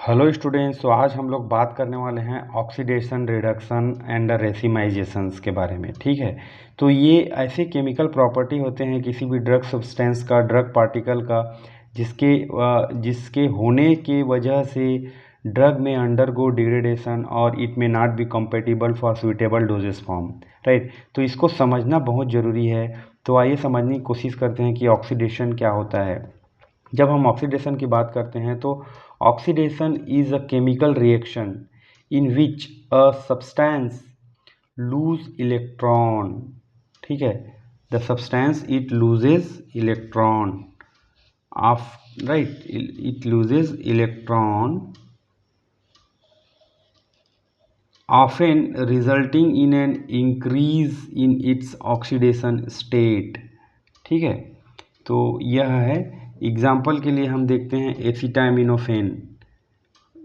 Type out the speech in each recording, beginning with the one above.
Hello students. तो आज हम लोग बात करने वाले हैं ऑक्सीडेशन, रिडक्शन एंड रेसिमाइजेशंस के बारे में। ठीक है, तो ये ऐसे केमिकल प्रॉपर्टी होते हैं किसी भी ड्रग सब्सटेंस का, ड्रग पार्टिकल का, जिसके होने के वजह से ड्रग में अंडरगो डिग्रेडेशन और इट में not be compatible for suitable doses form. Right, तो इसको समझना बहुत ज़रूरी है। तो आइए समझने की कोशिश करते हैं कि ऑक्सीडेशन क्या होता है। जब हम ऑक्सीडेशन की बात करते हैं तो oxidation is a chemical reaction in which a substance loose electron. ठीक है, the substance it loses electron of, right, it loses electron often resulting in an increase in its oxidation state। ठीक है, तो यह है। एग्जाम्पल के लिए हम देखते हैं एसिटामिनोफेन।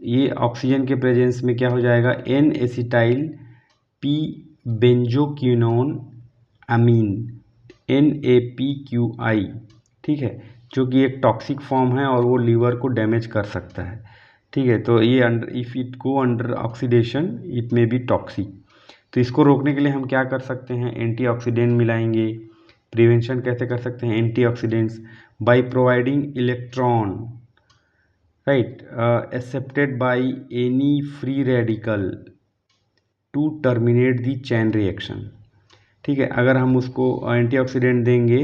ये ऑक्सीजन के प्रेजेंस में क्या हो जाएगा, एन एसिटाइल पी बेंजोक्विनोन अमीन, NaPQI। ठीक है, जो कि एक टॉक्सिक फॉर्म है और वो लीवर को डैमेज कर सकता है। ठीक है, तो ये if it go under oxidation it may be toxic. तो इसको रोकने के लिए हम क्या कर सकते हैं, एंटीऑक्सीडेंट मिलाएंगे। प्रिवेंशन कैसे कर सकते हैं, antioxidants by providing electron, right, accepted by any free radical to terminate the chain reaction. ठीक है, अगर हम उसको एंटीऑक्सीडेंट देंगे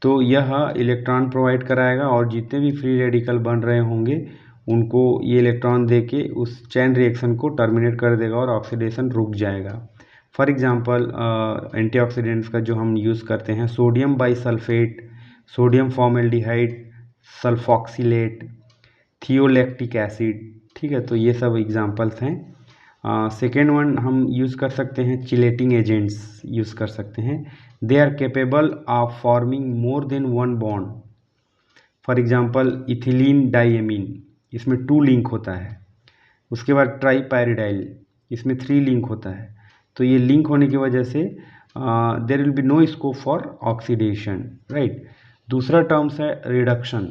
तो यह इलेक्ट्रॉन प्रोवाइड कराएगा और जितने भी फ्री रेडिकल बन रहे होंगे उनको ये इलेक्ट्रॉन दे के उस चैन रिएक्शन को टर्मिनेट कर देगा और ऑक्सीडेशन रुक जाएगा। फॉर एग्जांपल एंटीऑक्सीडेंट्स का जो हम यूज़ करते हैं, sodium bisulphate, sodium formaldehyde, sulphoxylate, thiolactic acid. ठीक है, तो ये सब एग्जांपल्स हैं। सेकेंड वन हम यूज़ कर सकते हैं, चिलेटिंग एजेंट्स यूज़ कर सकते हैं। They are capable of forming more than one bond. For example ethylene diamine, इसमें 2 लिंक होता है। उसके बाद ट्राईपैरिडाइल, इसमें 3 लिंक होता है। तो ये लिंक होने की वजह से there will be no scope for oxidation. Right, दूसरा टर्म्स है रिडक्शन,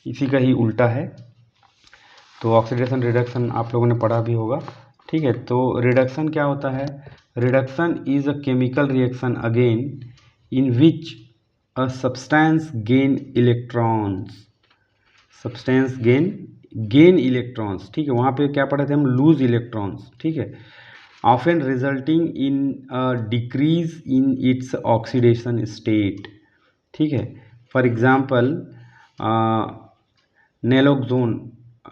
इसी का ही उल्टा है। तो ऑक्सीडेशन रिडक्शन आप लोगों ने पढ़ा भी होगा। ठीक है, तो रिडक्शन क्या होता है, reduction is a chemical reaction again in which a substance gain electrons, substance gain electrons. ठीक है, वहाँ पे क्या पढ़े थे हम, लूज इलेक्ट्रॉन्स। ठीक है, often resulting in a decrease in its oxidation state. ठीक है, फॉर एग्जांपल नेलोक्सोन,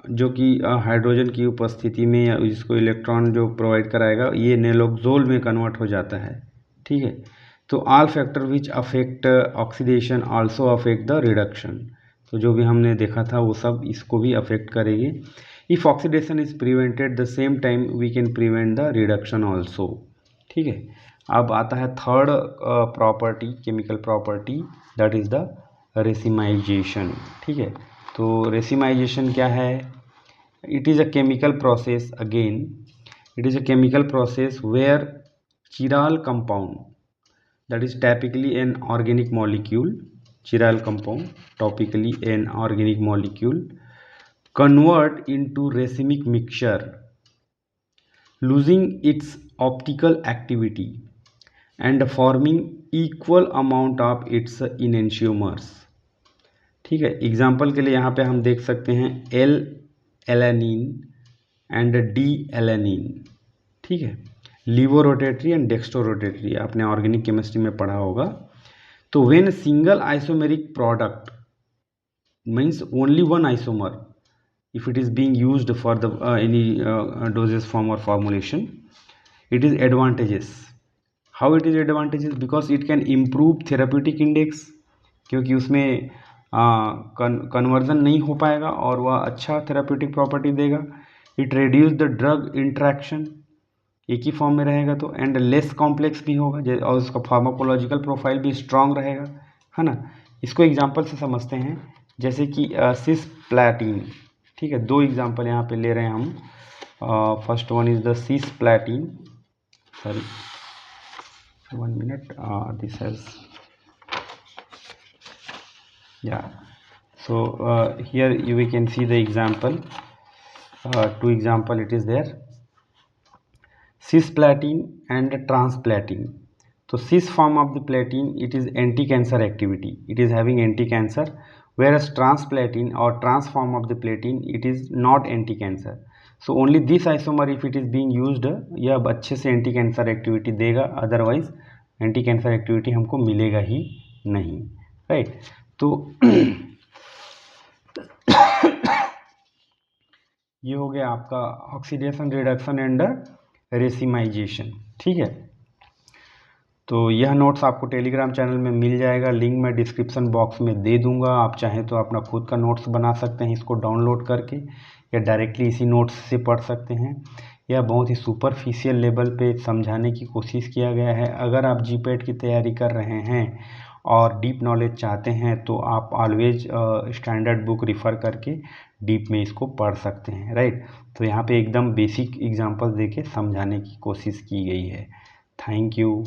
जो कि हाइड्रोजन की उपस्थिति में या जिसको इलेक्ट्रॉन जो प्रोवाइड कराएगा, ये नेलोक्सोल में कन्वर्ट हो जाता है। ठीक है, तो all factor which affect oxidation also affect the reduction. तो जो भी हमने देखा था वो सब इसको भी अफेक्ट करेंगे। If oxidation is prevented the same time we can prevent the reduction also. ठीक है, अब आता है third property, chemical property, that is the racemization. ठीक है, तो रेसिमाइजेशन क्या है, it is a chemical process, again it is a chemical process where chiral compound, that is typically an organic molecule, chiral compound, topically an organic molecule, convert into racemic mixture, losing its optical activity and forming equal amount of its enantiomers। ठीक है, example के लिए यहाँ पे हम देख सकते हैं L alanine and D alanine. ठीक है, levo rotatory and dextro rotatory आपने ऑर्गेनिक केमिस्ट्री में पढ़ा होगा। तो when single isomeric product means only one isomer, if it is being used for the any dosage form or formulation, it is advantageous. How it is advantageous? Because it can improve therapeutic index, क्योंकि उसमें conversion नहीं हो पाएगा और वह अच्छा therapeutic property देगा। It reduce the drug interaction, एक ही फॉर्म में रहेगा तो, एंड लेस कॉम्प्लेक्स भी होगा और उसका फार्माकोलॉजिकल प्रोफाइल भी स्ट्रांग रहेगा, है ना। इसको एग्जांपल से समझते हैं, जैसे कि सिस्प्लैटिन। ठीक है, 2 एग्जांपल यहाँ पे ले रहे हैं हम। First one is the cisplatin, sorry 1 minute, this has, yeah, so here we can see the example, two example it is there, cisplatin and transplatin. So cis form of the platin, it is anti-cancer activity, it is having anti-cancer, whereas transplatin or trans form of the platin, it is not anti-cancer. So only this isomer if it is being used, यह अच्छे से anti cancer activity देगा, otherwise anti cancer activity हमको मिलेगा ही नहीं, right. तो ये हो गया आपका ऑक्सीडेशन, रिडक्शन एंड रेसिमाइजेशन, ठीक है। तो यह नोट्स आपको टेलीग्राम चैनल में मिल जाएगा, लिंक मैं डिस्क्रिप्शन बॉक्स में दे दूंगा। आप चाहें तो अपना खुद का नोट्स बना सकते हैं इसको डाउनलोड करके, या डायरेक्टली इसी नोट्स से पढ़ सकते हैं। यह बहुत ही सुपरफिशियल लेवल पे समझाने की कोशिश किया गया है। अगर आप जीपैट की तैयारी कर रहे हैं और डीप नॉलेज चाहते हैं तो आप ऑलवेज स्टैंडर्ड बुक रिफ़र करके डीप में इसको पढ़ सकते हैं, राइट। तो यहाँ पे एकदम बेसिक एग्जांपल देके समझाने की कोशिश की गई है। Thank you.